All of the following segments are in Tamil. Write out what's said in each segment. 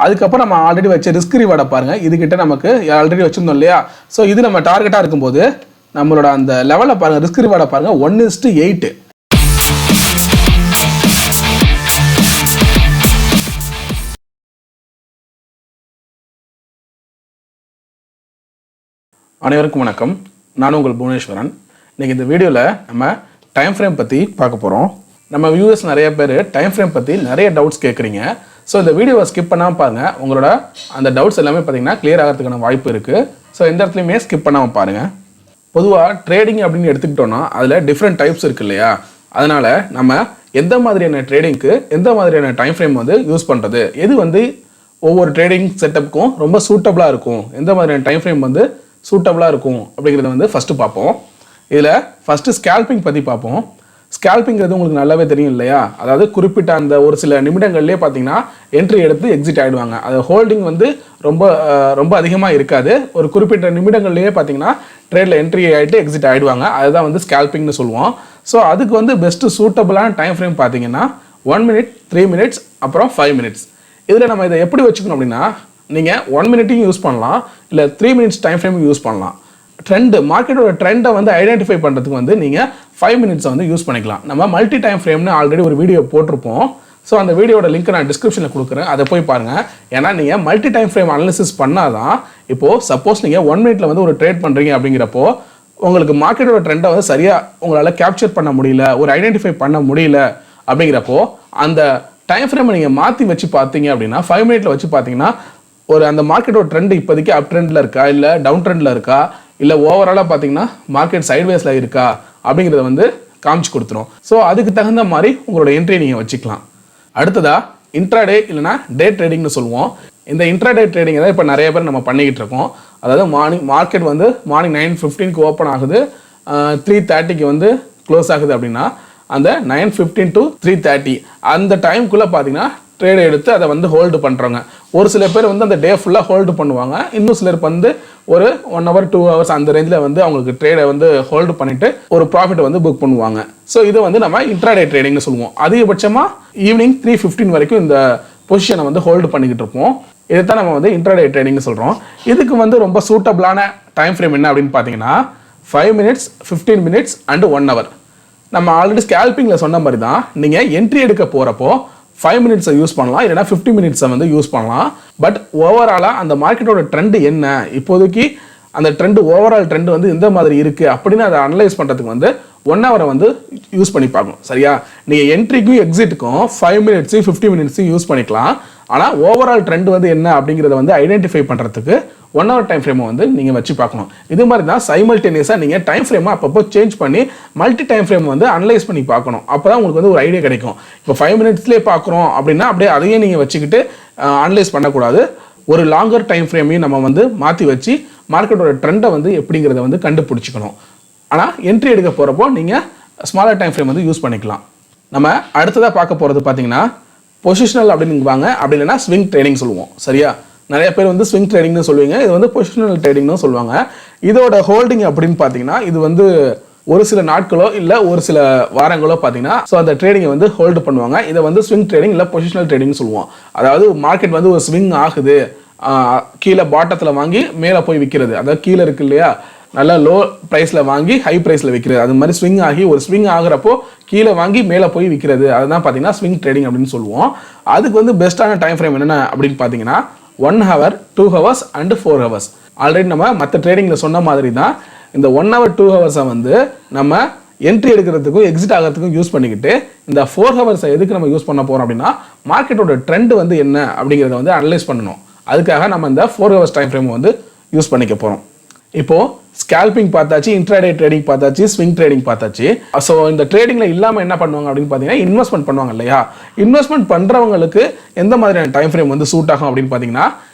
அதுக்கப்புறம் நம்ம ஆல்ரெடி வச்ச ரிஸ்க் ரிவார்டை பாருங்கள். இதுக்கிட்ட நமக்கு ஆல்ரெடி வச்சுருந்தோம் இல்லையா? ஸோ இது நம்ம டார்கெட்டாக இருக்கும்போது நம்மளோட அந்த லெவலில் பாருங்கள், ரிஸ்க் ரிவார்டை பாருங்கள் 1:8. அனைவருக்கும் வணக்கம். நான் உங்கள் புவனேஸ்வரன். இன்றைக்கி இந்த வீடியோவில் நம்ம டைம் ஃப்ரேம் பற்றி பார்க்க போகிறோம். நம்ம வியூவர்ஸ் நிறைய பேர் டைம் ஃப்ரேம் பற்றி நிறைய டவுட்ஸ் கேட்குறீங்க. ஸோ இந்த வீடியோவை ஸ்கிப் பண்ணாமல் பாருங்கள். உங்களோட அந்த டவுட்ஸ் எல்லாமே பார்த்தீங்கன்னா கிளியர் ஆகிறதுக்கான வாய்ப்பு இருக்குது. ஸோ எந்த இடத்துலையுமே ஸ்கிப் பண்ணாமல் பாருங்கள். பொதுவாக ட்ரேடிங் அப்படின்னு எடுத்துக்கிட்டோன்னா அதில் டிஃப்ரெண்ட் டைப்ஸ் இருக்குது இல்லையா? அதனால் நம்ம எந்த மாதிரியான ட்ரேடிங்க்கு எந்த மாதிரியான டைம் ஃப்ரேம் வந்து யூஸ் பண்ணுறது, எது வந்து ஒவ்வொரு ட்ரேடிங் செட்டப்புக்கும் ரொம்ப சூட்டபுளாக இருக்கும், எந்த மாதிரியான டைம் ஃப்ரேம் வந்து சூட்டபுளாக இருக்கும் அப்படிங்கிறத வந்து ஃபஸ்ட்டு பார்ப்போம். இதில் ஃபஸ்ட்டு ஸ்கேல்பிங் பற்றி பார்ப்போம். ஸ்கேல்பிங்கிறது உங்களுக்கு நல்லாவே தெரியும் இல்லையா? அதாவது குறிப்பிட்ட அந்த ஒரு சில நிமிடங்கள்லேயே பார்த்தீங்கன்னா என்ட்ரி எடுத்து எக்ஸிட் ஆகிடுவாங்க. அது ஹோல்டிங் வந்து ரொம்ப அதிகமாக இருக்காது. ஒரு குறிப்பிட்ட நிமிடங்கள்லேயே பார்த்தீங்கன்னா ட்ரேடில் என்ட்ரி ஆகிட்டு எக்ஸிட் ஆகிடுவாங்க. அதுதான் வந்து ஸ்கேல்பிங்னு சொல்லுவோம். ஸோ அதுக்கு வந்து பெஸ்ட்டு சூட்டபுளான டைம் ஃப்ரேம் பார்த்தீங்கன்னா 1 minute, 3 minutes, அப்புறம் 5 minutes. இதில் நம்ம இதை எப்படி வச்சுக்கணும் அப்படின்னா, நீங்கள் 1 minute-யும் யூஸ் பண்ணலாம், இல்லை 3 minutes டைம் ஃப்ரேம் யூஸ் பண்ணலாம். மார்க்கெட்டோட ட்ரெண்டை வந்து ஐடென்டிஃபை பண்ணுறதுக்கு வந்து நீங்கள் 5 minutes வந்து யூஸ் பண்ணிக்கலாம். நம்ம மல்டி டைம் ஃப்ரேம்னு ஆல்ரெடி ஒரு வீடியோ போட்டிருப்போம். ஸோ அந்த வீடியோட லிங்க் நான் டிஸ்கிரிப்ஷனில் கொடுக்குறேன், அதை போய் பாருங்கள். ஏன்னா நீங்கள் மல்டி டைம் ஃப்ரேம் அனாலிசிஸ் பண்ணால் தான் இப்போது சப்போஸ் நீங்கள் 1 minute வந்து ஒரு ட்ரேட் பண்ணுறீங்க அப்படிங்கிறப்போ உங்களுக்கு மார்க்கெட்டோட ட்ரெண்டை வந்து சரியாக உங்களால் கேப்சர் பண்ண முடியல, ஒரு ஐடென்டிஃபை பண்ண முடியல அப்படிங்கிறப்போ அந்த டைம் ஃப்ரேமை நீங்கள் மாற்றி வச்சு பார்த்தீங்க அப்படின்னா 5 minute வச்சு பார்த்தீங்கன்னா ஒரு அந்த மார்க்கெட்டோட ட்ரெண்ட் இப்போதைக்கு அப் ட்ரெண்டில் இருக்கா, இல்லை டவுன் ட்ரெண்டில் இருக்கா, இல்லை ஓவராலாக பார்த்தீங்கன்னா மார்க்கெட் சைட்வேஸில் இருக்கா அப்படிங்கிறத வந்து காமிச்சு கொடுத்துரும். ஸோ அதுக்கு தகுந்த மாதிரி உங்களோட என்ட்ரி நீங்கள் வச்சுக்கலாம். அடுத்ததாக இன்ட்ராடே இல்லைனா டே ட்ரேடிங்னு சொல்லுவோம். இந்த இன்ட்ராடே ட்ரேடிங் தான் இப்போ நிறைய பேர் நம்ம பண்ணிக்கிட்டு இருக்கோம். அதாவது மார்க்கெட் வந்து மார்னிங் 9:15 ஓப்பன் ஆகுது, 3:30 வந்து க்ளோஸ் ஆகுது அப்படின்னா அந்த 9:15 to 3:30 அந்த டைமுக்குள்ளே பார்த்தீங்கன்னா ட்ரேட் எடுத்து அதை வந்து ஹோல்டு பண்ணுறாங்க. ஒரு சில பேர் வந்து அந்த டே ஃபுல்லாக ஹோல்டு பண்ணுவாங்க. இன்னும் சிலருக்கு வந்து ஒரு 1 hour 2 hours அந்த ரேஞ்சில் வந்து அவங்களுக்கு ட்ரேடை வந்து ஹோல்டு பண்ணிவிட்டு ஒரு ப்ராஃபிட் வந்து புக் பண்ணுவாங்க. ஸோ இதை வந்து நம்ம இன்ட்ராடே ட்ரேடிங்னு சொல்லுவோம். அதிகபட்சமாக ஈவினிங் 3:15 வரைக்கும் இந்த பொசிஷனை வந்து ஹோல்டு பண்ணிக்கிட்டு இருப்போம். இதை தான் நம்ம வந்து இன்ட்ராடே ட்ரேடிங்னு சொல்கிறோம். இதுக்கு வந்து ரொம்ப சூட்டபிளான டைம் ஃப்ரேம் என்ன அப்படின்னு பார்த்தீங்கன்னா 5 minutes, 15 minutes and 1 hour. நம்ம ஆல்ரெடி ஸ்கேல்பிங்கில் சொன்ன மாதிரி தான் நீங்கள் என்ட்ரி எடுக்க போகிறப்போ 5 minutes யூஸ் பண்ணலாம், இல்லைனா 50 minutes வந்து யூஸ் பண்ணலாம். பட் ஓவராலாக அந்த மார்க்கெட்டோட ட்ரெண்டு என்ன, இப்போதைக்கு அந்த ட்ரெண்டு ஓவரால் ட்ரெண்டு வந்து இந்த மாதிரி இருக்குது அப்படின்னு அதை அனலைஸ் பண்ணுறதுக்கு வந்து 1 hour வந்து யூஸ் பண்ணி பார்க்கணும். சரியா? நீங்கள் என்ட்ரிக்கும் எக்ஸிட்டுக்கும் 5 minutes, 50 minutes யூஸ் பண்ணிக்கலாம். ஆனால் ஓவரால் ட்ரெண்ட் வந்து என்ன அப்படிங்கிறத வந்து ஐடென்டிஃபை பண்ணுறதுக்கு 1 hour டைம் ஃப்ரேமை வந்து நீங்கள் வச்சு பார்க்கணும். இது மாதிரி தான் சைமல்டேனியஸாக நீங்கள் டைம் ஃப்ரேமை அப்பப்போ சேஞ்ச் பண்ணி மல்டி டைம் ஃப்ரேம் வந்து அனலைஸ் பண்ணி பார்க்கணும். அப்போ தான் உங்களுக்கு வந்து ஒரு ஐடியா கிடைக்கும். இப்போ 5 minutesலேயே பார்க்குறோம் அப்படின்னா அப்படியே அதையே நீங்கள் வச்சுக்கிட்டு அனலைஸ் பண்ணக்கூடாது. ஒரு லாங்கர் டைம் ஃப்ரேமையும் நம்ம வந்து மாற்றி வச்சு மார்க்கெட்டோட ட்ரெண்டை வந்து எப்படிங்கிறத வந்து கண்டுபிடிச்சிக்கணும். ஆனால் என்ட்ரி எடுக்க போகிறப்போ நீங்கள் ஸ்மாலர் டைம் ஃப்ரேம் வந்து யூஸ் பண்ணிக்கலாம். நம்ம அடுத்ததாக பார்க்க போகிறது பார்த்தீங்கன்னா பொசிஷனல் அப்படின்னு வாங்க, அப்படி இல்லைன்னா ஸ்விங் ட்ரேடிங் சொல்லுவோம். சரியா? நிறைய பேர் வந்து ஸ்விங் ட்ரேடிங்னு சொல்லுவீங்க, இது வந்து பொசிஷனல் ட்ரேடிங்னு சொல்லுவாங்க. இதோட ஹோல்டிங் அப்படின்னு பார்த்தீங்கன்னா இது வந்து ஒரு சில நாட்களோ இல்லை ஒரு சில வாரங்களோ பார்த்தீங்கன்னா ஸோ அந்த ட்ரேடிங்கை வந்து ஹோல்டு பண்ணுவாங்க. இதை வந்து ஸ்விங் ட்ரேடிங் இல்லை பொசிஷனல் ட்ரேடிங்னு சொல்லுவோம். அதாவது மார்க்கெட் வந்து ஒரு ஸ்விங் ஆகுது, கீழே பாட்டத்தில் வாங்கி மேலே போய் விற்கிறது, அதாவது கீழே இருக்கு இல்லையா, நல்லா லோ ப்ரைஸில் வாங்கி ஹை ப்ரைஸில் விற்கிறது, அது மாதிரி ஸ்விங் ஆகி ஒரு ஸ்விங் ஆகிறப்போ கீழே வாங்கி மேலே போய் விற்கிறது, அதுதான் பார்த்தீங்கன்னா ஸ்விங் ட்ரேடிங் அப்படின்னு சொல்லுவோம். அதுக்கு வந்து பெஸ்ட்டான டைம் ஃப்ரேம் என்னென்ன அப்படின்னு பார்த்தீங்கன்னா 1 hour, 2 hours and 4 hours. Already நம்ம மற்ற ட்ரேடிங்கில் சொன்ன மாதிரி தான் இந்த 1 hour, 2 hours வந்து நம்ம என்ட்ரி எடுக்கிறதுக்கும் எக்ஸிட் ஆகிறதுக்கும் யூஸ் பண்ணிக்கிட்டு இந்த 4 hours எதுக்கு நம்ம யூஸ் பண்ண போகிறோம் அப்படின்னா மார்க்கெட்டோட ட்ரெண்ட் வந்து என்ன அப்படிங்கிறத வந்து அனலைஸ் பண்ணணும். அதுக்காக நம்ம இந்த 4 hours டைம் ஃப்ரேம் வந்து யூஸ் பண்ணிக்க போகிறோம். இப்போது ஸ்கேல்பிங் பார்த்தாச்சு, இன்ட்ராடே ட்ரேடிங் பார்த்தாச்சு, ஸ்விங் ட்ரேடிங் பார்த்தாச்சு. ஸோ இந்த ட்ரேடிங்கில் இல்லாமல் என்ன பண்ணுவாங்க அப்படின்னு பார்த்தீங்கன்னா இன்வெஸ்ட்மெண்ட் பண்ணுவாங்க இல்லையா? இன்வெஸ்ட்மெண்ட் பண்ணுறவங்களுக்கு எந்த மாதிரியான டைம் ஃப்ரேம் வந்து சூட் ஆகும் அப்படின்னு பார்த்தீங்கன்னா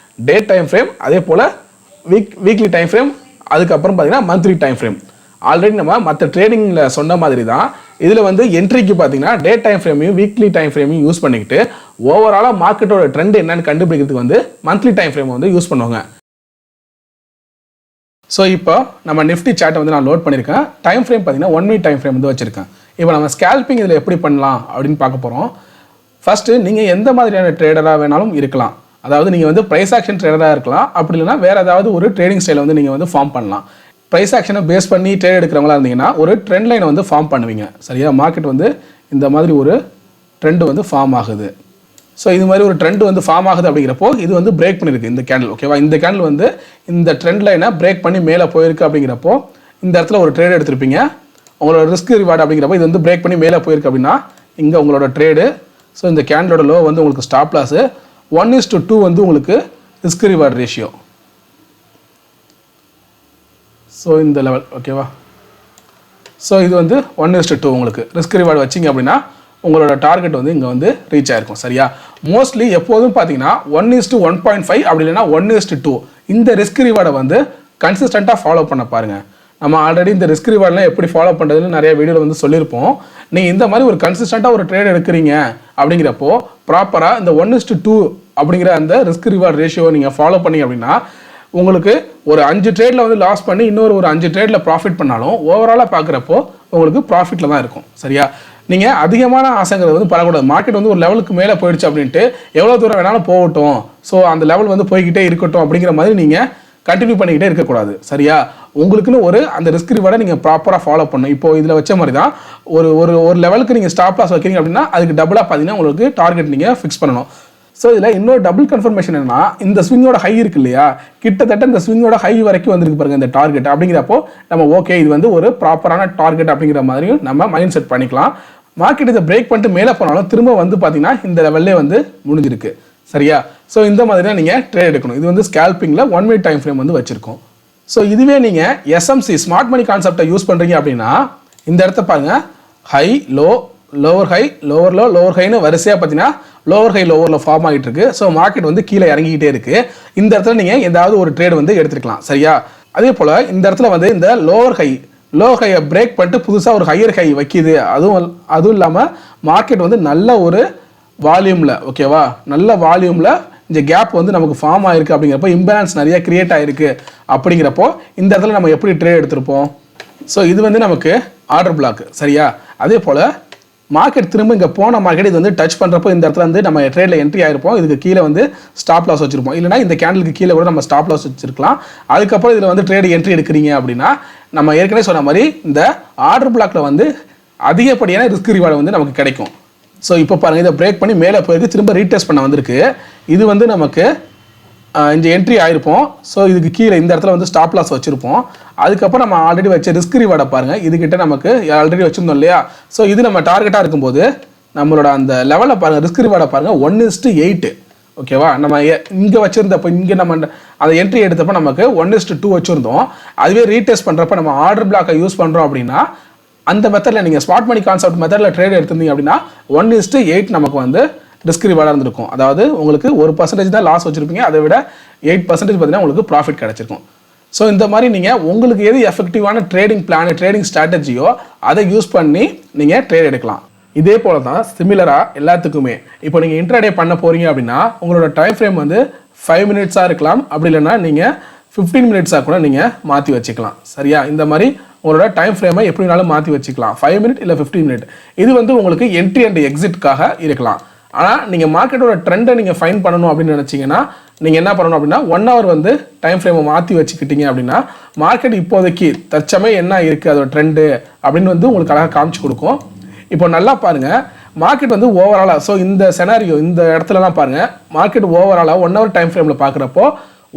டே டைம் ஃப்ரேம், அதே போல் வீக்லி டைம் ஃப்ரேம், அதுக்கப்புறம் பார்த்தீங்கன்னா மந்த்லி டைம் ஃப்ரேம். ஆல்ரெடி நம்ம மற்ற ட்ரேடிங்கில் சொன்ன மாதிரி தான் இதில் வந்து என்ட்ரிக்கு பார்த்தீங்கன்னா டே டைம் ஃப்ரேமையும் வீக்லி டைம் ஃப்ரேமையும் யூஸ் பண்ணிக்கிட்டு ஓவராலாக மார்க்கெட்டோட ட்ரெண்ட் என்னன்னு கண்டுபிடிக்கிறதுக்கு வந்து மந்த்லி டைம் ஃப்ரேமை வந்து யூஸ் பண்ணுவாங்க. ஸோ இப்போ நம்ம நிஃப்டி சார்ட்டை வந்து நான் லோட் பண்ணியிருக்கேன். டைம் ஃப்ரேம் பார்த்தீங்கன்னா 1 minute டைம் ஃப்ரேம் வந்து வச்சுருக்கேன். இப்போ நம்ம ஸ்கேல்பிங் இதில் எப்படி பண்ணலாம் அப்படின்னு பார்க்க போகிறோம். ஃபஸ்ட்டு நீங்கள் எந்த மாதிரியான ட்ரேடராக வேணாலும் இருக்கலாம். அதாவது நீங்கள் வந்து ப்ரைஸ் ஆக்ஷன் ட்ரேடராக இருக்கலாம், அப்படி இல்லைனா வேறு ஏதாவது ஒரு ட்ரேடிங் ஸ்டைலை வந்து நீங்கள் வந்து ஃபார்ம் பண்ணலாம். ப்ரைஸ் ஆக்ஷனை பேஸ் பண்ணி ட்ரேட் எடுக்கிறவங்களா இருந்தீங்கன்னா ஒரு ட்ரெண்ட் லைனை வந்து ஃபார்ம் பண்ணுவீங்க. சரியா, மார்க்கெட் வந்து இந்த மாதிரி ஒரு ட்ரெண்டு வந்து ஃபார்ம் ஆகுது. ஸோ இது மாதிரி ஒரு ட்ரெண்ட் வந்து ஃபார்ம் ஆகுது அப்படிங்கிறப்போ இது வந்து பிரேக் பண்ணியிருக்கு இந்த கேண்டில். ஓகேவா, இந்த கேண்டில் வந்து இந்த ட்ரெண்ட் லைனை பிரேக் பண்ணி மேலே போயிருக்கு அப்படிங்கிறப்போ இந்த இடத்துல ஒரு ட்ரேட் எடுத்திருப்பீங்க. உங்களோட ரிஸ்க் ரிவார்டு அப்படிங்கிறப்போ இது வந்து பிரேக் பண்ணி மேலே போயிருக்கு அப்படின்னா இங்கே உங்களோட ட்ரேடு. ஸோ இந்த கேண்டிலோட லோ வந்து உங்களுக்கு ஸ்டாப் லாஸு 1:2 வந்து உங்களுக்கு ரிஸ்க் ரிவார்டு ரேஷியோ. ஸோ இந்த லெவல் ஓகேவா. ஸோ இது வந்து 1:2 உங்களுக்கு ரிஸ்க் ரிவார்டு வச்சிங்க அப்படின்னா உங்களோட டார்கெட் வந்து இங்கே வந்து ரீச் ஆயிருக்கும். சரியா, மோஸ்ட்லி எப்போதும் பார்த்தீங்கன்னா 1:1.5 அப்படி இல்லைன்னா 1:2 இந்த ரிஸ்க் ரிவார்டை வந்து கன்சிஸ்டண்ட்டாக ஃபாலோ பண்ண பாருங்கள். நம்ம ஆல்ரெடி இந்த ரிஸ்க் ரிவார்ட்லாம் எப்படி ஃபாலோ பண்ணுறதுன்னு நிறைய வீடியோவில் வந்து சொல்லியிருப்போம். நீங்கள் இந்த மாதிரி ஒரு கன்சிஸ்டண்ட்டாக ஒரு ட்ரேட் எடுக்கிறீங்க அப்படிங்கிறப்போ ப்ராப்பராக இந்த 1:2 அப்படிங்கிற அந்த ரிஸ்க் ரிவார்ட் ரேஷியோவை நீங்கள் ஃபாலோ பண்ணீங்க அப்படின்னா உங்களுக்கு ஒரு 5 ட்ரேடில் வந்து லாஸ் பண்ணி இன்னொரு ஒரு 5 ட்ரேடில் ப்ராஃபிட் பண்ணாலும் ஓவராலாக பார்க்குறப்போ உங்களுக்கு ப்ராஃபிட்டில் தான் இருக்கும். சரியா, நீங்கள் அதிகமான ஆசைங்கிறது வந்து பரக்கூடாது. மார்க்கெட் வந்து ஒரு லெவலுக்கு மேலே போயிடுச்சு அப்படின்ட்டு எவ்வளோ தூரம் வேணாலும் போகட்டும், ஸோ அந்த லெவல் வந்து போய்கிட்டே இருக்கட்டும் அப்படிங்கிற மாதிரி நீங்கள் கண்டினியூ பண்ணிக்கிட்டே இருக்கக்கூடாது. சரியா, உங்களுக்குன்னு ஒரு அந்த ரிஸ்க் ரிவார்டை நீங்கள் ப்ராப்பராக ஃபாலோ பண்ணணும். இப்போ இதில் வச்ச மாதிரி தான் ஒரு ஒரு ஒரு லெவலுக்கு நீங்கள் ஸ்டாப் லாஸ் வைக்கிறீங்க அப்படின்னா அதுக்கு டபுளாக பார்த்தீங்கன்னா உங்களுக்கு டார்கெட் நீங்கள் ஃபிக்ஸ் பண்ணணும். ஸோ இதில் இன்னொரு டபுள் கன்ஃபர்மேஷன் என்னன்னா இந்த ஸ்விங்கோட ஹை இருக்கு இல்லையா, கிட்டத்தட்ட இந்த ஸ்விங்கோட ஹை வரைக்கும் வந்துருக்கு பாருங்க இந்த டார்கெட். அப்படிங்கிறப்போ நம்ம ஓகே இது வந்து ஒரு ப்ராப்பரான டார்கெட் அப்படிங்கிற மாதிரியும் நம்ம மைண்ட் செட் பண்ணிக்கலாம். மார்க்கெட் இதை பிரேக் பண்ணிட்டு மேலே போனாலும் திரும்ப வந்து பார்த்தீங்கன்னா இந்த லெவல்லே வந்து முடிஞ்சிருக்கு. சரியா, ஸோ இந்த மாதிரி தான் நீங்கள் ட்ரேட் எடுக்கணும். இது வந்து ஸ்கேல்பிங்கில் 1 minute டைம் ஃப்ரேம் வந்து வச்சிருக்கோம். ஸோ இதுவே நீங்கள் எஸ்எம்சி ஸ்மார்ட் மணி கான்செப்டை யூஸ் பண்ணுறீங்க அப்படின்னா இந்த இடத்த பாருங்க, high low lower high lower low lower ஹைன்னு வரிசையாக பார்த்தீங்கன்னா lower high lower low form ஆகிட்டு இருக்கு. ஸோ மார்க்கெட் வந்து கீழே இறங்கிக்கிட்டே இருக்கு. இந்த இடத்துல நீங்கள் ஏதாவது ஒரு ட்ரேட் வந்து எடுத்துக்கலாம். சரியா, அதே போல் இந்த இடத்துல வந்து இந்த லோவர் ஹை லோ ஹையை பிரேக் பண்ணிட்டு புதுசாக ஒரு ஹையர் ஹை வைக்கிது. அதுவும் இல்லாமல் மார்க்கெட் வந்து நல்ல ஒரு வால்யூமில் ஓகேவா, நல்ல வால்யூமில் இந்த கேப் வந்து நமக்கு ஃபார்ம் ஆயிருக்கு. அப்படிங்கிறப்போ இம்பேலன்ஸ் நிறைய கிரியேட் ஆயிருக்கு. அப்படிங்கிறப்போ இந்த இடத்துல நம்ம எப்படி ட்ரேட் எடுத்திருப்போம். ஸோ இது வந்து நமக்கு ஆர்டர் பிளாக். சரியா, அதே போல் மார்க்கெட் திரும்ப இங்கே போன மார்க்கெட் இது வந்து டச் பண்ணுறப்போ இந்த இடத்துல வந்து நம்ம ட்ரேடில் என்ட்ரி ஆயிருப்போம். இதுக்கு கீழே வந்து ஸ்டாப் லாஸ் வச்சிருப்போம், இல்லைனா இந்த கேண்டலுக்கு கீழே கூட நம்ம ஸ்டாப் லாஸ் வச்சிருக்கலாம். அதுக்கப்புறம் இதில் வந்து ட்ரேடு என்ட்ரி எடுக்கிறீங்க அப்படின்னா நம்ம ஏற்கனவே சொன்ன மாதிரி இந்த ஆர்டர் பிளாக்ல வந்து அதிகப்படியான ரிஸ்க் ரிவார்டு வந்து நமக்கு கிடைக்கும். ஸோ இப்போ பாருங்கள், இதை பிரேக் பண்ணி மேலே போயிருக்கு, திரும்ப ரீடெஸ்ட் பண்ண வந்திருக்கு. இது வந்து நமக்கு இந்த என்ட்ரி ஆயிருப்போம். ஸோ இதுக்கு கீழே இந்த இடத்துல வந்து ஸ்டாப் லாஸ் வச்சிருப்போம். அதுக்கப்புறம் நம்ம ஆல்ரெடி வச்ச ரிஸ்க் ரிவார்டை பாருங்கள், இதுக்கிட்ட நமக்கு ஆல்ரெடி வச்சிருந்தோம் இல்லையா. ஸோ இது நம்ம டார்கெட்டாக இருக்கும்போது நம்மளோட அந்த லெவலை பாருங்கள், ரிஸ்க் ரிவார்டை பாருங்கள் 1:8 ஓகேவா. நம்ம இங்கே வச்சுருந்தப்போ இங்கே நம்ம அந்த என்ட்ரி எடுத்தப்போ நமக்கு 1:2 வச்சுருந்தோம். அதுவே ரீடெஸ்ட் பண்ணுறப்ப நம்ம ஆர்டர் பிளாக்கை யூஸ் பண்ணுறோம் அப்படின்னா அந்த மெத்தடில் நீங்கள் ஸ்மார்ட் மணி கான்செப்ட் மெத்தடில் ட்ரேட் எடுத்திருந்தீங்க அப்படின்னா 1:8 நமக்கு வந்து ரிஸ்க் ரிவார்டாக இருந்திருக்கும். அதாவது உங்களுக்கு 1% தான் லாஸ் வச்சுருப்பீங்க, அதை விட 8% பார்த்தீங்கன்னா உங்களுக்கு ப்ராஃபிட் கிடச்சிருக்கும். ஸோ இந்த மாதிரி நீங்கள் உங்களுக்கு எது எஃபெக்டிவான ட்ரேடிங் பிளான் ட்ரேடிங் ஸ்ட்ராட்டஜியோ அதை யூஸ் பண்ணி நீங்கள் ட்ரேட் எடுக்கலாம். இதே போல தான் சிமிலராக எல்லாத்துக்குமே இப்போ நீங்கள் இன்ட்ராடே பண்ண போகிறீங்க அப்படின்னா உங்களோட டைம் ஃப்ரேம் வந்து 5 minutes இருக்கலாம், அப்படி இல்லைன்னா நீங்கள் 15 minutes கூட நீங்கள் மாற்றி வச்சுக்கலாம். சரியா, இந்த மாதிரி உங்களோட டைம் ஃப்ரேமை எப்படி வேணாலும் மாற்றி வச்சுக்கலாம், 5 minute இல்லை 15 minute. இது வந்து உங்களுக்கு என்ட்ரி அண்ட் எக்ஸிட்காக இருக்கலாம். ஆனால் நீங்கள் மார்க்கெட்டோட ட்ரெண்டை நீங்கள் ஃபைன் பண்ணணும் அப்படின்னு நினச்சிங்கன்னா நீங்கள் என்ன பண்ணணும் அப்படின்னா 1 hour வந்து டைம் ஃப்ரேமை மாற்றி வச்சுக்கிட்டீங்க அப்படின்னா மார்க்கெட் இப்போதைக்கு தற்சமயம் என்ன இருக்குது அதோட ட்ரெண்டு அப்படின்னு வந்து உங்களுக்கு அழகாக காமிச்சு கொடுக்கும். இப்போ நல்லா பாருங்கள், மார்க்கெட் வந்து ஓவராலாக ஸோ இந்த செனாரியோ இந்த இடத்துலலாம் பாருங்கள், மார்க்கெட் ஓவராலாக 1 hour டைம் ஃப்ரேமில் பார்க்குறப்போ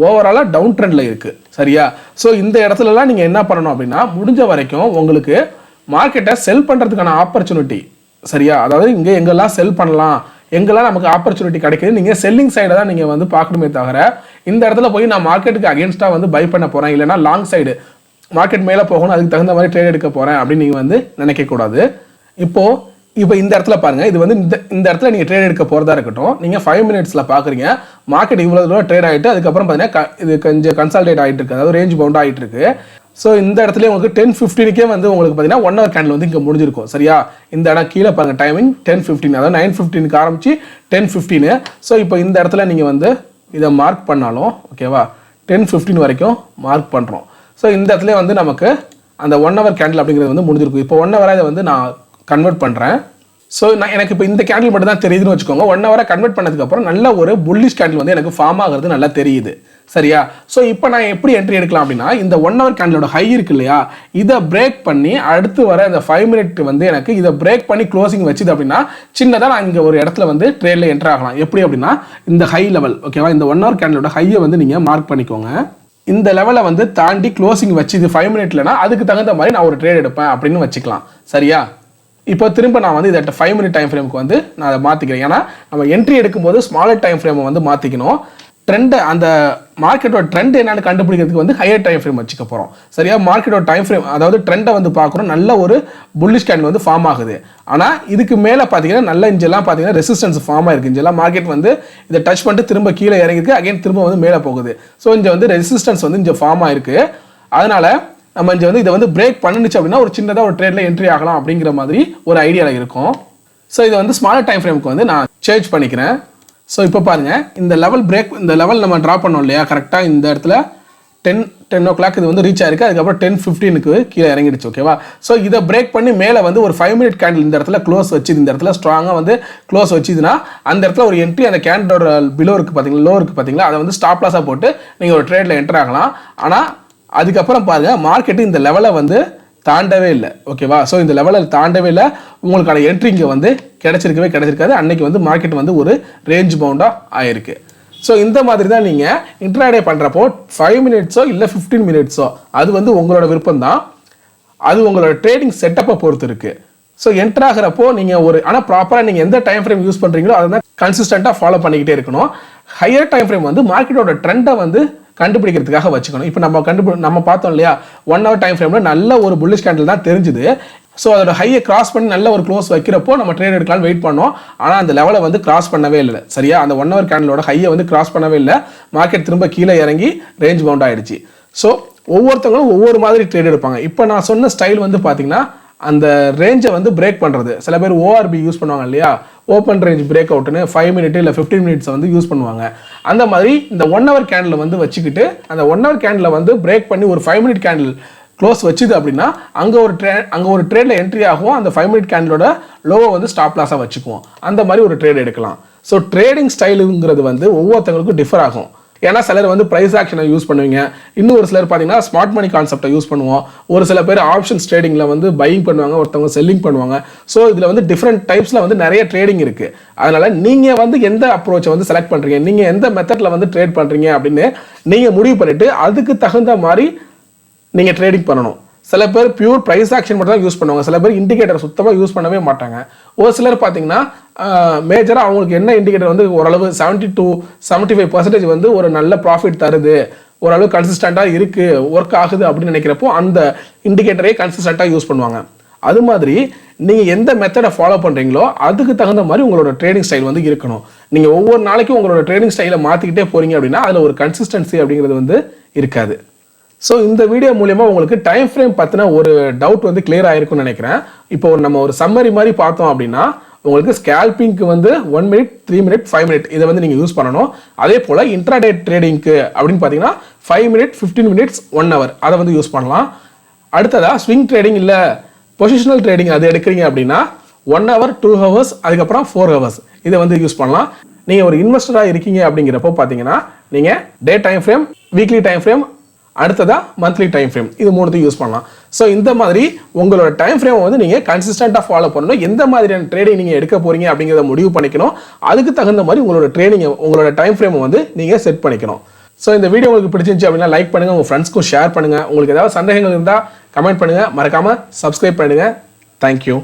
ஓவராலாக டவுன் ட்ரெண்டில் இருக்குது. சரியா, ஸோ இந்த இடத்துலலாம் நீங்கள் என்ன பண்ணணும் அப்படின்னா முடிஞ்ச வரைக்கும் உங்களுக்கு மார்க்கெட்டை செல் பண்ணுறதுக்கான ஆப்பர்ச்சுனிட்டி. சரியா, அதாவது இங்கே எங்கெல்லாம் செல் பண்ணலாம், எங்கெல்லாம் நமக்கு ஆப்பர்ச்சுனிட்டி கிடைக்குது, நீங்கள் செல்லிங் சைடை தான் நீங்கள் வந்து பார்க்கணுமே தவிர இந்த இடத்துல போய் நான் மார்க்கெட்டுக்கு அகேன்ஸ்டாக வந்து பை பண்ண போகிறேன், இல்லைனா லாங் சைடு மார்க்கெட் மேலே போகணும் அதுக்கு தகுந்த மாதிரி ட்ரேட் எடுக்க போகிறேன் அப்படின்னு நீங்கள் வந்து நினைக்கக்கூடாது. இப்போ இந்த இடத்துல பாருங்கள், இது வந்து இந்த இடத்துல நீங்கள் ட்ரேட் எடுக்க போகிறதா இருக்கட்டும், நீங்கள் 5 minutesல பார்க்குறீங்க மார்க்கெட் இவ்வளோ தூரம் ட்ரேட் ஆகிட்டு அதுக்கப்புறம் பார்த்தீங்கன்னா இது கொஞ்சம் கன்சால்டேட் ஆகிட்டு இருக்கு, அதாவது ரேஞ்ச் பவுண்ட் ஆகிட்டு இருக்கு. ஸோ இந்த இடத்துல உங்களுக்கு 10:15 வந்து உங்களுக்கு பார்த்தீங்கன்னா 1 hour கேண்டில் வந்து இங்கே முடிஞ்சிருக்கும். சரியா, இந்த இடம் கீழே பாருங்கள் டைமிங் 10:15, அதாவது 9:15 ஆரம்பிச்சு 10:15. ஸோ இப்போ இந்த இடத்துல நீங்கள் வந்து இதை மார்க் பண்ணாலும் ஓகேவா 10:15 வரைக்கும் மார்க் பண்ணுறோம். ஸோ இந்த இடத்துல வந்து நமக்கு அந்த 1 hour கேண்டில் அப்படிங்கிறது வந்து முடிஞ்சிருக்கும். இப்போ 1 hour இதை வந்து நான் கன்வெர்ட் பண்ணுறேன். ஸோ எனக்கு இப்போ இந்த கேண்டில் மட்டும் தான் தெரியுதுன்னு வச்சுக்கோங்க. 1 ஹவரை கன்வெர்ட் பண்ணதுக்கப்புறம் நல்ல ஒரு புல்லிஷ் கேண்டில் வந்து எனக்கு ஃபார்ம் ஆகிறது நல்லா தெரியுது. சரியா? ஸோ இப்போ நான் எப்படி என்ட்ரி எடுக்கலாம் அப்படின்னா, இந்த 1 ஹவர் கேண்டிலோட ஹை இருக்கு இல்லையா, இதை பிரேக் பண்ணி அடுத்து வர இந்த 5 மினிட் வந்து எனக்கு இதை பிரேக் பண்ணி க்ளோசிங் வச்சுது அப்படின்னா சின்னதாக நான் இங்கே ஒரு இடத்துல வந்து ட்ரேடில் என்ட்ரு ஆகலாம். எப்படி அப்படின்னா இந்த ஹை லெவல், ஓகேவா, இந்த 1 ஹவர் கேண்டிலோட ஹையை வந்து நீங்கள் மார்க் பண்ணிக்கோங்க. இந்த லெவலை வந்து தாண்டி க்ளோசிங் வச்சு இது 5 மினிட்லனா அதுக்கு தகுந்த மாதிரி நான் ஒரு ட்ரேட் எடுப்பேன் அப்படின்னு வச்சுக்கலாம். சரியா? இப்போ திரும்ப நான் வந்து இதை 5 மினிட் டைம் ஃப்ரேமுக்கு வந்து நான் அதை மாற்றிக்கிறேன். ஏன்னா நம்ம என்ட்ரி எடுக்கும்போது ஸ்மாலர் டைம் ஃப்ரேமை வந்து மாற்றிக்கணும். ட்ரெண்டை அந்த மார்க்கெட்டோட ட்ரெண்ட் என்னன்னு கண்டுபிடிக்கிறதுக்கு வந்து ஹையர் டைம் ஃப்ரேம் வச்சுக்க போகிறோம். சரியா? மார்க்கெட்டோட டைம் ஃப்ரேம் அதாவது ட்ரெண்டை வந்து பார்க்குறோம், நல்ல ஒரு புல்லிஷ் கேண்டில் வந்து ஃபார்ம் ஆகுது. ஆனால் இதுக்கு மேலே பார்த்தீங்கன்னா நல்ல இஞ்செல்லாம் பார்த்தீங்கன்னா ரெசிஸ்டன்ஸ் ஃபார்ம் ஆயிருக்கு. இஞ்செல்லாம் மார்க்கெட் வந்து இதை டச் பண்ணிட்டு திரும்ப கீழே இறங்கிருக்கு, அகைன் திரும்ப வந்து மேலே போகுது. ஸோ இங்கே வந்து ரெசிஸ்டன்ஸ் வந்து இங்கே ஃபார்ம் ஆயிருக்கு. அதனால நம்ம இங்கே வந்து இதை வந்து பிரேக் பண்ணுச்சு அப்படின்னா ஒரு சின்னதாக ஒரு ட்ரேடில் என்ட்ரி ஆகலாம் அப்படிங்கிற மாதிரி ஒரு ஐடியாவில் இருக்கும். ஸோ இதை வந்து ஸ்மாலர் டைம் ஃப்ரேமுக்கு வந்து நான் சேஞ்ச் பண்ணிக்கிறேன். ஸோ இப்போ பாருங்கள், இந்த லெவல் பிரேக், இந்த லெவல் நம்ம ட்ரா பண்ணோம் இல்லையா, கரெக்டாக இந்த இடத்துல 10 o'clock இது வந்து ரீச் ஆயிருக்கு. அதுக்கப்புறம் 10:15க்கு கீழே இறங்கிடுச்சு. ஓகேவா? ஸோ இதை பிரேக் பண்ணி மேலே வந்து ஒரு 5 மினிட் கேண்டில் இந்த இடத்துல க்ளோஸ் வச்சு, இந்த இடத்துல ஸ்ட்ராங்காக வந்து க்ளோஸ் வச்சுதுன்னா அந்த இடத்துல ஒரு என்ட்ரி அந்த கேண்டோட பிலோ இருக்குது பார்த்தீங்களா, லோ இருக்குது பார்த்தீங்களா, அதை வந்து ஸ்டாப் லாஸாக போட்டு நீங்கள் ஒரு ட்ரேடில் என்டர் ஆகலாம். ஆனால் அதுக்கப்புறம் பாருங்கள், மார்க்கெட்டு இந்த லெவலை வந்து தாண்டவே இல்லை. ஓகேவா? ஸோ இந்த லெவலில் தாண்டவே இல்லை. உங்களுக்கான என்ட்ரி இங்கே வந்து கிடைச்சிருக்காது. அன்னைக்கு வந்து மார்க்கெட் வந்து ஒரு ரேஞ்ச் பவுண்டாக ஆயிருக்கு. ஸோ இந்த மாதிரி தான் நீங்கள் இன்ட்ராடே பண்ணுறப்போ 5 மினிட்ஸோ இல்லை 15 மினிட்ஸோ அது வந்து உங்களோட விருப்பம் தான். அது உங்களோட ட்ரேடிங் செட்டப்பை பொறுத்து இருக்குது. ஸோ என்டர் ஆகிறப்போ நீங்கள் ஆனால் ப்ராப்பராக நீங்கள் எந்த டைம் ஃப்ரேம் யூஸ் பண்ணுறீங்களோ அதை தான் கன்சிஸ்டண்ட்டாக ஃபாலோ பண்ணிக்கிட்டே இருக்கணும். ஹையர் டைம் ஃப்ரேம் வந்து மார்க்கெட்டோட ட்ரெண்டை வந்து கண்டுபிடிக்கிறதுக்காக வச்சுக்கணும். இப்போ நம்ம பார்த்தோம் இல்லையா, 1 ஹவர் டைம் ஃப்ரேமில் நல்ல ஒரு புல்லிஷ் கேண்டில் தான் தெரிஞ்சுது. ஸோ அதோட ஹையை கிராஸ் பண்ணி நல்ல ஒரு க்ளோஸ் வைக்கிறப்போ நம்ம ட்ரேட் எடுக்கலாம்னு வெயிட் பண்ணோம். ஆனால் அந்த லெவலை வந்து கிராஸ் பண்ணவே இல்லை. சரியா? அந்த 1 ஹவர் கேண்டிலோட ஹையை வந்து கிராஸ் பண்ணவே இல்லை. மார்க்கெட் திரும்ப கீழே இறங்கி ரேஞ்ச் பவுண்ட் ஆகிடுச்சு. ஸோ ஒவ்வொருத்தவங்களும் ஒவ்வொரு மாதிரி ட்ரேட் எடுப்பாங்க. இப்போ நான் சொன்ன ஸ்டைல் வந்து பார்த்தீங்கன்னா அந்த ரேஞ்சை வந்து பிரேக் பண்ணுறது. சில பேர் ஓஆர்பி யூஸ் பண்ணுவாங்க இல்லையா, ஓப்பன் ரேஞ்ச் பிரேக் அவுட்னு 5 மினிட் இல்லை 15 மினிட்ஸ் வந்து யூஸ் பண்ணுவாங்க. அந்த மாதிரி இந்த 1 ஹவர் கேண்டில் வந்து வச்சுக்கிட்டு அந்த 1 ஹவர் கேண்டில் வந்து பிரேக் பண்ணி ஒரு 5 மினிட் கேண்டில் க்ளோஸ் வச்சுது அப்படின்னா அங்கே ஒரு ட்ரேடில் என்ட்ரி ஆகும். அந்த 5 மினிட் கேண்டிலோட லோவை வந்து ஸ்டாப் லாஸாக வச்சுக்குவோம். அந்த மாதிரி ஒரு ட்ரேட் எடுக்கலாம். ஸோ ட்ரேடிங் ஸ்டைலுங்கிறது வந்து ஒவ்வொருத்தவங்களுக்கும் டிஃபர் ஆகும். ஏன்னா சிலர் வந்து ப்ரைஸ் ஆக்ஷனை யூஸ் பண்ணுவீங்க, இன்னும் ஒரு சிலர் பார்த்தீங்கன்னா ஸ்மார்ட் மணி கான்செப்டை யூஸ் பண்ணுவோம். ஒரு சில பேர் ஆப்ஷன்ஸ் ட்ரேடிங்கில் வந்து பையிங் பண்ணுவாங்க, ஒருத்தவங்க செல்லிங் பண்ணுவாங்க. ஸோ இதில் வந்து டிஃப்ரெண்ட் டைப்ஸில் வந்து நிறைய ட்ரேடிங் இருக்குது. அதனால் நீங்கள் வந்து எந்த அப்ரோச்சை வந்து செலக்ட் பண்ணுறீங்க, நீங்கள் எந்த மெத்தடில் வந்து ட்ரேட் பண்ணுறீங்க அப்படின்னு நீங்கள் முடிவு பண்ணிவிட்டு அதுக்கு தகுந்த மாதிரி நீங்கள் ட்ரேடிங் பண்ணணும். சில பேர் பியூர் ப்ரைஸ் ஆக்ஷன் மட்டும் தான் யூஸ் பண்ணுவாங்க. சில பேர் இண்டிகேட்டர் சுத்தமாக யூஸ் பண்ணவே மாட்டாங்க. ஒரு சிலர் பார்த்தீங்கன்னா மேஜராக அவங்களுக்கு என்ன இண்டிகேட்டர் வந்து ஓரளவு 70 to 75% வந்து ஒரு நல்ல ப்ராஃபிட் தருது, ஓரளவு கன்சிஸ்டண்ட்டாக இருக்குது, ஒர்க் ஆகுது அப்படின்னு நினைக்கிறப்போ அந்த இண்டிகேட்டரே கன்சிஸ்டண்ட்டாக யூஸ் பண்ணுவாங்க. அது மாதிரி நீங்கள் எந்த மெத்தடை ஃபாலோ பண்ணுறீங்களோ அதுக்கு தகுந்த மாதிரி உங்களோட ட்ரேடிங் ஸ்டைல் வந்து இருக்கணும். நீங்கள் ஒவ்வொரு நாளைக்கும் உங்களோட ட்ரேடிங் ஸ்டைலை மாற்றிக்கிட்டே போகிறீங்க அப்படின்னா அதில் ஒரு கன்சிஸ்டன்சி அப்படிங்கிறது வந்து இருக்காது. ஸோ இந்த வீடியோ மூலமா உங்களுக்கு டைம் ஃப்ரேம் பற்றின ஒரு டவுட் வந்து கிளியர் ஆயிருக்கும்னு நினைக்கிறேன். இப்போ நம்ம ஒரு சம்மரி மாதிரி பார்த்தோம் அப்படின்னா உங்களுக்கு ஸ்கேல்பிங்க்கு வந்து 1 மினிட், 3 மினிட், 5 மினிட் இதை வந்து நீங்கள் யூஸ் பண்ணணும். அதே போல் இன்ட்ராடே ட்ரேடிங்க்கு அப்படின்னு பார்த்தீங்கன்னா 5 மினிட், 15 மினிட்ஸ், 1 ஹவர் அதை வந்து யூஸ் பண்ணலாம். அடுத்ததாக ஸ்விங் ட்ரேடிங் இல்லை பொசிஷனல் ட்ரேடிங் அது எடுக்கிறீங்க அப்படின்னா 1 ஹவர், 2 ஹவர்ஸ், அதுக்கப்புறம் 4 ஹவர்ஸ் இதை வந்து யூஸ் பண்ணலாம். நீங்கள் ஒரு இன்வெஸ்டராக இருக்கீங்க அப்படிங்கிறப்போ பார்த்தீங்கன்னா நீங்கள் day time frame, weekly time frame, அடுத்ததா மந்த்லி டைம் ஃப்ரேம் இது மூணுத்தையும் யூஸ் பண்ணலாம். ஸோ இந்த மாதிரி உங்களோட டைம் ஃப்ரேமை வந்து நீங்கள் கன்சிஸ்டண்ட்டாக ஃபாலோ பண்ணணும். எந்த மாதிரியான ட்ரேடிங் நீங்கள் எடுக்க போகிறீங்க அப்படிங்கிறத முடிவு பண்ணிக்கணும். அதுக்கு தகுந்த மாதிரி உங்களோட டைம் ஃப்ரேமை வந்து நீங்கள் செட் பண்ணிக்கணும். ஸோ இந்த வீடியோ உங்களுக்கு பிடிச்சிருந்துச்சு அப்படின்னா லைக் பண்ணுங்கள், உங்கள் ஃப்ரெண்ட்ஸ்க்கும் ஷேர் பண்ணுங்கள். உங்களுக்கு ஏதாவது சந்தேகங்கள் இருந்தால் கமெண்ட் பண்ணுங்கள், மறக்காமல் சப்ஸ்கிரைப் பண்ணுங்கள். தேங்க்யூ.